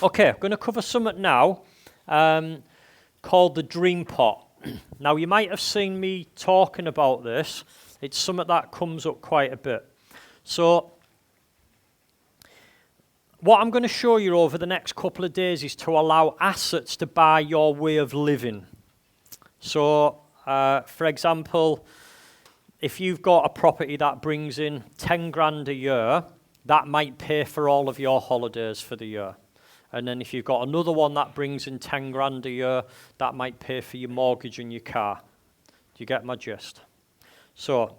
Okay, I'm going to cover something now called the Dream Pot. Now, you might have seen me talking about this. It's something that comes up quite a bit. So, what I'm going to show you over the next couple of days is to allow assets to buy your way of living. So, for example, if you've got a property that brings in 10 grand a year, that might pay for all of your holidays for the year. And then if you've got another one that brings in 10 grand a year, that might pay for your mortgage and your car. Do you get my gist? So,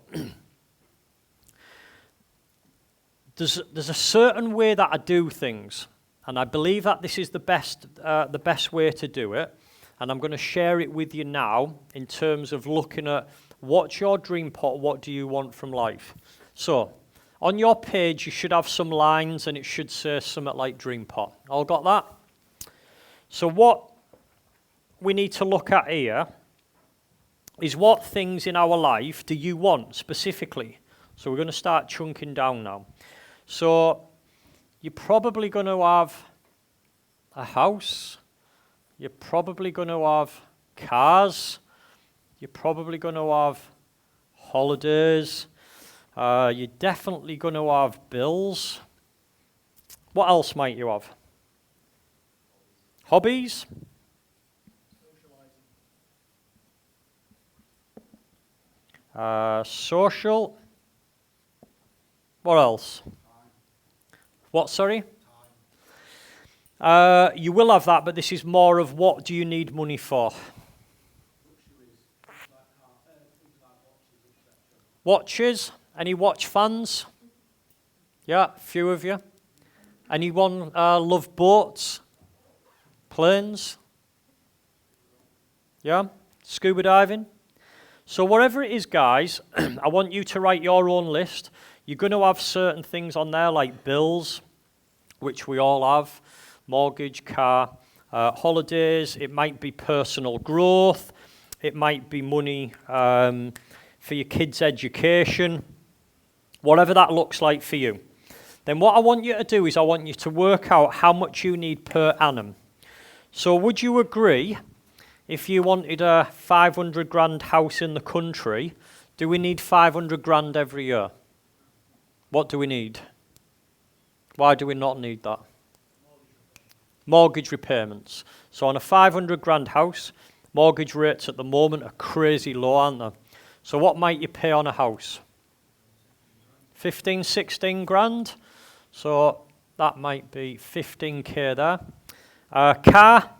there's a certain way that I do things, and I believe that this is the best way to do it, and I'm going to share it with you now in terms of looking at what's your dream pot, what do you want from life. So, on your page, you should have some lines, and it should say something like Dream Pot. All got that? So what we need to look at here is what things in our life do you want specifically. So we're going to start chunking down now. So you're probably going to have a house. You're probably going to have cars. You're probably going to have holidays. You're definitely going to have bills. What else might you have? Hobbies? Social. What else? What, sorry? You will have that, but this is more of what do you need money for? Watches? Any watch fans? Yeah, a few of you. Anyone love boats? Planes? Yeah? Scuba diving? So whatever it is, guys, I want you to write your own list. You're going to have certain things on there like bills, which we all have, mortgage, car, holidays. It might be personal growth. It might be money for your kids' education. Whatever that looks like for you. Then what I want you to do is I want you to work out how much you need per annum. So would you agree, if you wanted a 500 grand house in the country, do we need 500 grand every year? What do we need? Why do we not need that? Mortgage repayments. So on a 500 grand house, mortgage rates at the moment are crazy low, aren't they? So what might you pay on a house? 15, 16 grand. So that might be 15k there. Car.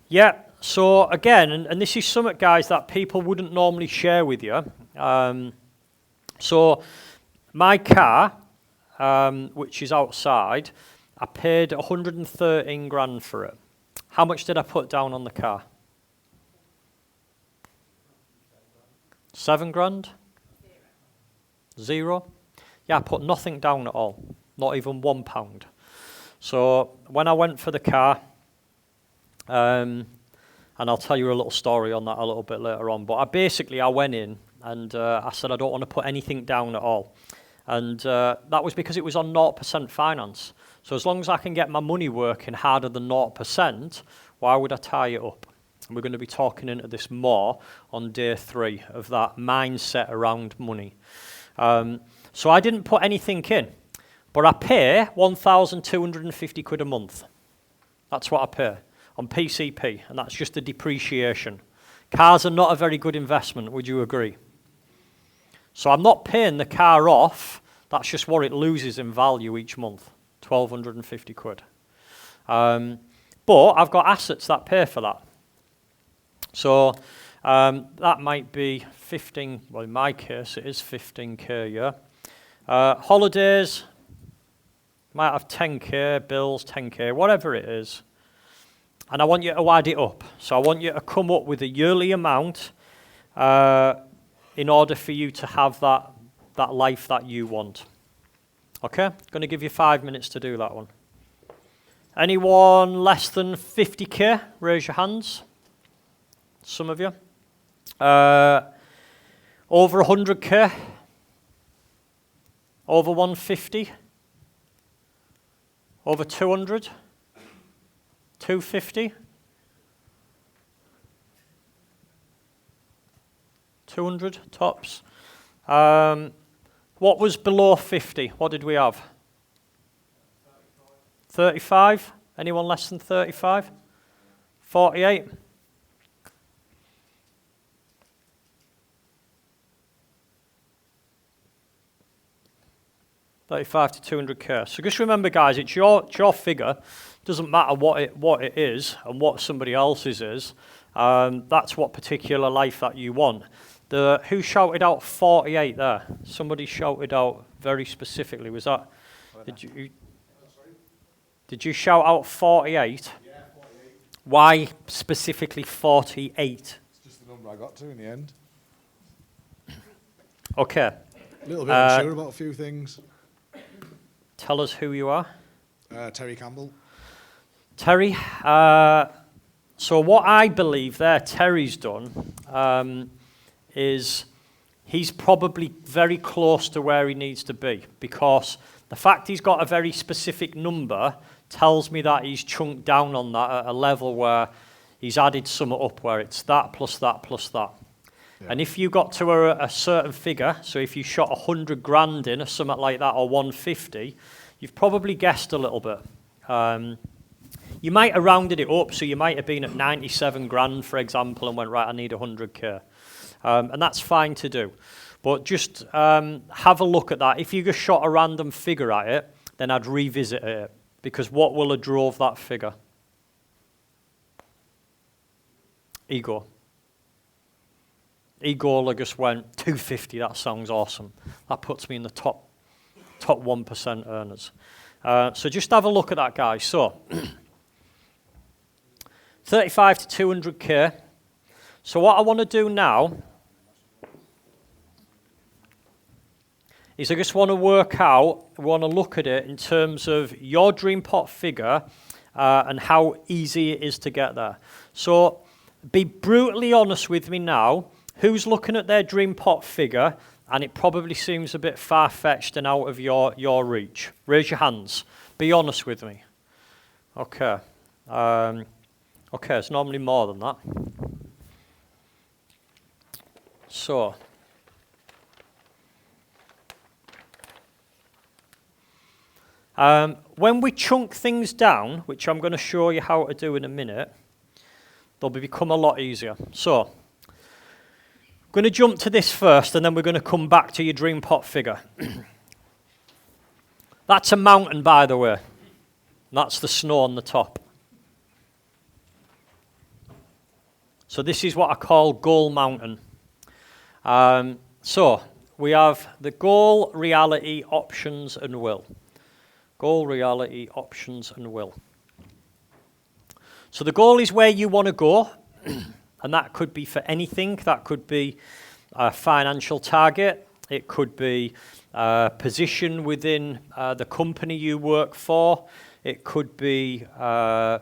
Yeah, so again, and this is something, guys, that people wouldn't normally share with you. So my car, which is outside, I paid 113 grand for it. How much did I put down on the car? 7 grand? Zero? Yeah, I put nothing down at all. Not even £1. So when I went for the car, and I'll tell you a little story on that a little bit later on, but I went in and I said I don't want to put anything down at all. And that was because it was on 0% finance. So as long as I can get my money working harder than 0%, why would I tie it up? And we're going to be talking into this more on day 3 of that mindset around money. So I didn't put anything in, but I pay 1,250 quid a month. That's what I pay on PCP, and that's just the depreciation. Cars are not a very good investment, would you agree? So I'm not paying the car off, that's just what it loses in value each month, 1,250 quid. But I've got assets that pay for that. So that might be 15, well in my case it is 15k a year. Holidays, might have 10k, bills 10k, whatever it is. And I want you to add it up. So I want you to come up with a yearly amount in order for you to have that life that you want. Okay? Going to give you 5 minutes to do that one. Anyone less than 50k? Raise your hands. Some of you. Over 100k? Over 150? Over 200? 250? 200 tops. What was below 50? What did we have? 35? Anyone less than 35? 48? $35 to $200K. So just remember, guys, it's your figure. Doesn't matter what it is and what somebody else's is. That's what particular life that you want. Who shouted out 48 there? Somebody shouted out very specifically. Was that? Did you shout out 48? Yeah, 48. Why specifically 48? It's just the number I got to in the end. Okay. A little bit unsure about a few things. Tell us who you are. Terry Campbell. Terry. So what I believe there Terry's done is he's probably very close to where he needs to be, because the fact he's got a very specific number tells me that he's chunked down on that at a level where he's added some up where it's that plus that plus that. Yeah. And if you got to a certain figure, so if you shot 100 grand in or something like that, or 150, you've probably guessed a little bit. You might have rounded it up, so you might have been at 97 grand, for example, and went, right, I need 100K. And that's fine to do. But just have a look at that. If you just shot a random figure at it, then I'd revisit it, because what will have drove that figure? Ego. Ego just went, 250, that sounds awesome. That puts me in the top 1% earners. So just have a look at that, guys. So 35 to 200K. So what I want to do now is I just want to work out, I want to look at it in terms of your dream pot figure and how easy it is to get there. So be brutally honest with me now. Who's looking at their dream pot figure and it probably seems a bit far-fetched and out of your reach? Raise your hands. Be honest with me. Okay. Okay, it's normally more than that. So, when we chunk things down, which I'm going to show you how to do in a minute, they'll become a lot easier. So, I'm going to jump to this first, and then we're going to come back to your dream pot figure. That's a mountain, by the way. That's the snow on the top. So this is what I call goal mountain. So we have the goal, reality, options, and will. Goal, reality, options, and will. So the goal is where you want to go. And that could be for anything. That could be a financial target. It could be a position within the company you work for. It could be the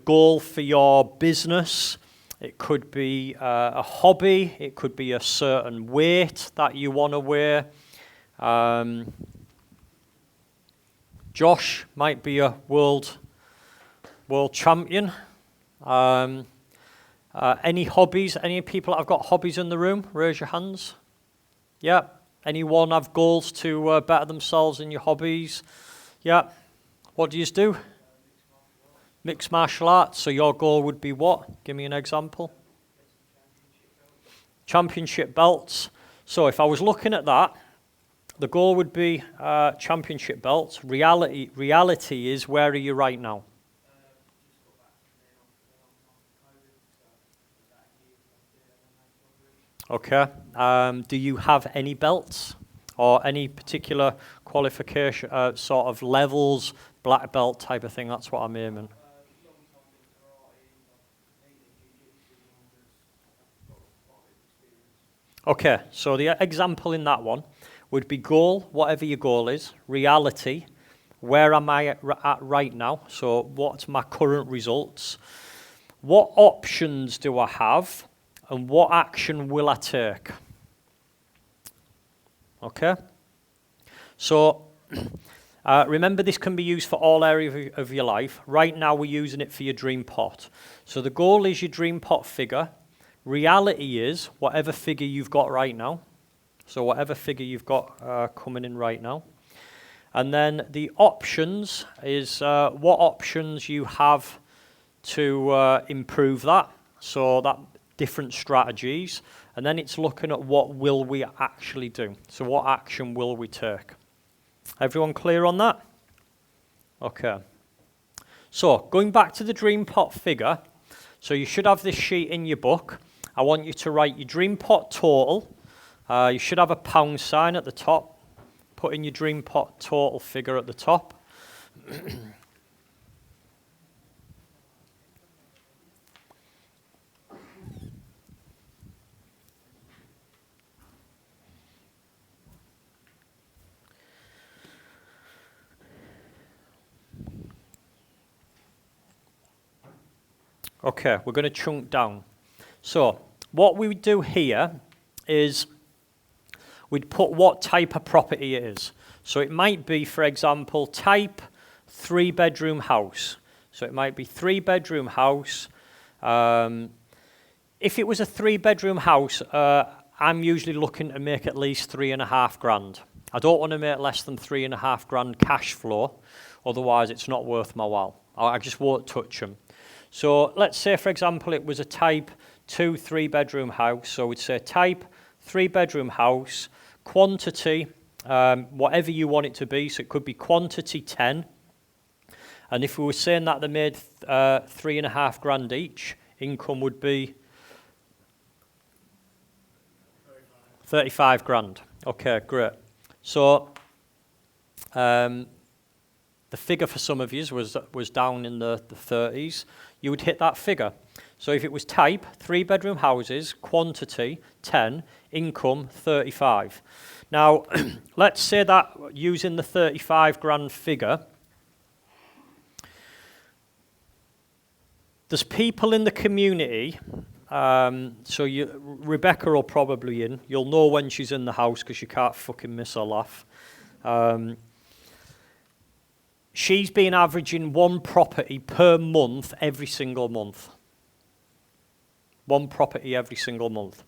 goal for your business. It could be a hobby. It could be a certain weight that you want to wear. Josh might be a world champion. Any hobbies? Any people that have got hobbies in the room? Raise your hands. Yeah. Anyone have goals to better themselves in your hobbies? Yeah. What do you do? Mixed martial arts. So your goal would be what? Give me an example. Championship belts. So if I was looking at that, the goal would be championship belts. Reality is, where are you right now? Okay. Do you have any belts or any particular qualification, sort of levels, black belt type of thing? That's what I'm aiming. Okay, so the example in that one would be goal, whatever your goal is, reality, where am I at right now? So what's my current results? What options do I have? And what action will I take? Okay? So remember, this can be used for all areas of your life. Right now, we're using it for your dream pot. So the goal is your dream pot figure. Reality is whatever figure you've got right now. So whatever figure you've got coming in right now. And then the options is what options you have to improve that. So that different strategies. And then it's looking at what will we actually do. So what action will we take? Everyone clear on that? Okay. So going back to the dream pot figure. So you should have this sheet in your book. I want you to write your dream pot total. You should have a pound sign at the top. Put in your dream pot total figure at the top. Okay, we're going to chunk down. So what we would do here is we'd put what type of property it is. So it might be, for example, type 3-bedroom house. So it might be 3-bedroom house. If it was a 3-bedroom house, I'm usually looking to make at least 3.5 grand. I don't want to make less than 3.5 grand cash flow, otherwise it's not worth my while. I just won't touch them. So let's say, for example, it was a type 2 3-bedroom house. So we'd say type 3-bedroom house, quantity, whatever you want it to be. So it could be quantity 10. And if we were saying that they made 3.5 grand each, income would be 35 grand. Okay, great. So the figure for some of you was down in the 30s. You would hit that figure. So if it was type 3-bedroom houses, quantity 10, income 35. Now, let's say that using the 35 grand figure, there's people in the community, so Rebecca will probably in. You'll know when she's in the house because you can't fucking miss her laugh. She's been averaging one property per month every single month. One property every single month.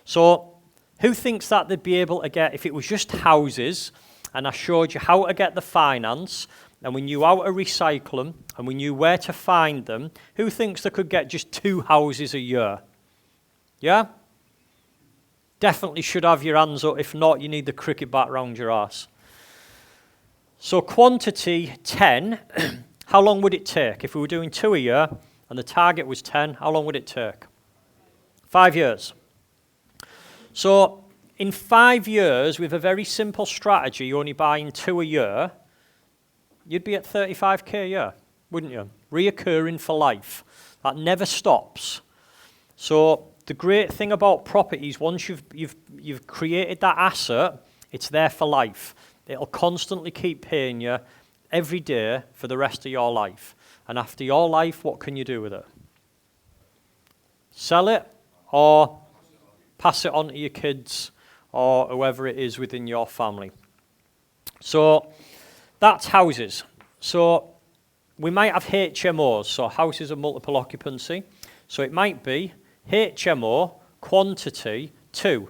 So who thinks that they'd be able to get, if it was just houses, and I showed you how to get the finance, and we knew how to recycle them, and we knew where to find them, who thinks they could get just 2 houses a year? Yeah? Definitely should have your hands up. If not, you need the cricket bat round your arse. So quantity 10, how long would it take? If we were doing 2 a year and the target was 10, how long would it take? 5 years. So in 5 years, with a very simple strategy, only buying 2 a year, you'd be at 35k a year, wouldn't you? Reoccurring for life. That never stops. So the great thing about properties, once you've created that asset, it's there for life. It'll constantly keep paying you every day for the rest of your life. And after your life, what can you do with it? Sell it or pass it on to your kids or whoever it is within your family. So that's houses. So we might have HMOs, so houses of multiple occupancy. So it might be HMO, quantity 2.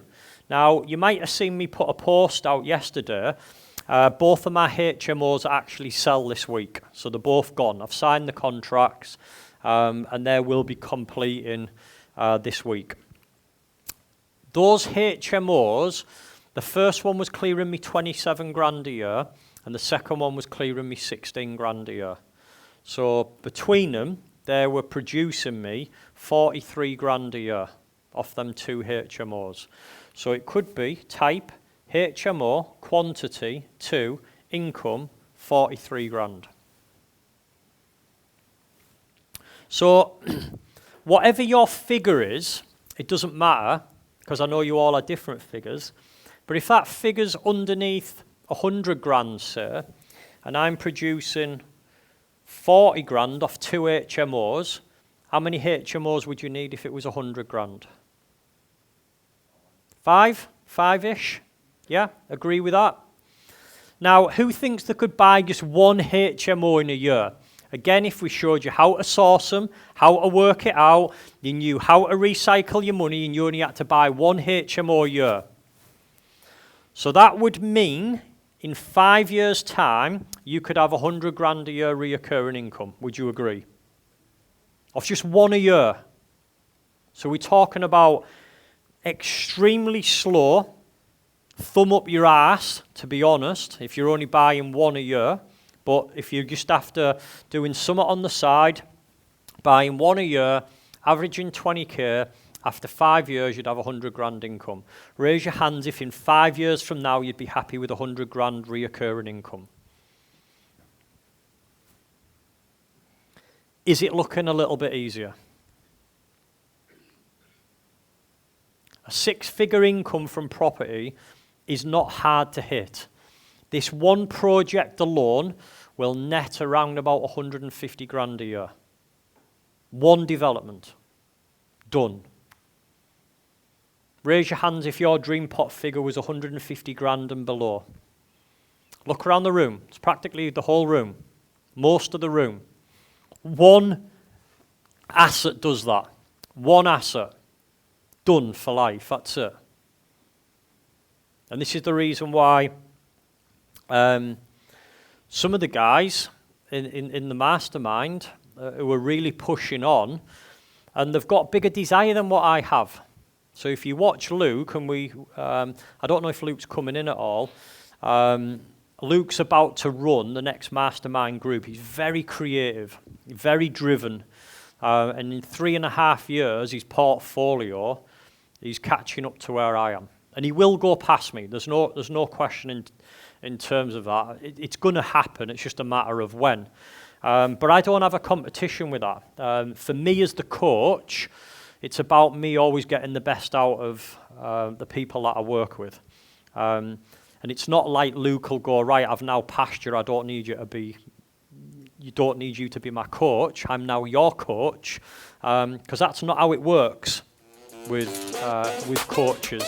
Now, you might have seen me put a post out yesterday. Both of my HMOs actually sell this week, so they're both gone. I've signed the contracts, and they will be completing this week. Those HMOs, the first one was clearing me 27 grand a year, and the second one was clearing me 16 grand a year. So between them, they were producing me 43 grand a year off them 2 HMOs. So it could be type HMO, quantity 2, income 43 grand. So whatever your figure is, it doesn't matter, because I know you all are different figures, but if that figure's underneath 100 grand, say, and I'm producing 40 grand off 2 HMOs, how many HMOs would you need if it was 100 grand? 5? 5-ish? Yeah, agree with that? Now, who thinks they could buy just one HMO in a year? Again, if we showed you how to source them, how to work it out, you knew how to recycle your money, and you only had to buy one HMO a year. So that would mean in 5 years' time, you could have 100 grand a year reoccurring income. Would you agree? Of just one a year. So we're talking about extremely slow, thumb up your ass, to be honest, if you're only buying one a year. But if you're just after doing something on the side, buying one a year, averaging 20k, after 5 years you'd have 100 grand income. Raise your hands if in 5 years from now you'd be happy with 100 grand reoccurring income. Is it looking a little bit easier? A 6-figure income from property is not hard to hit. This one project alone will net around about 150 grand a year. One development. Done. Raise your hands if your dream pot figure was 150 grand and below. Look around the room. It's practically the whole room. Most of the room. One asset does that. One asset. Done for life. That's it. And this is the reason why some of the guys in the mastermind who are really pushing on, and they've got bigger desire than what I have. So if you watch Luke, and I don't know if Luke's coming in at all, Luke's about to run the next mastermind group. He's very creative, very driven, and in 3.5 years, his portfolio, he's catching up to where I am. And he will go past me. There's no question in terms of that. It's going to happen. It's just a matter of when. But I don't have a competition with that. For me as the coach, it's about me always getting the best out of the people that I work with. And it's not like Luke will go, right, I've now passed you. I don't need you to be. You don't need you to be my coach. I'm now your coach, because that's not how it works with coaches.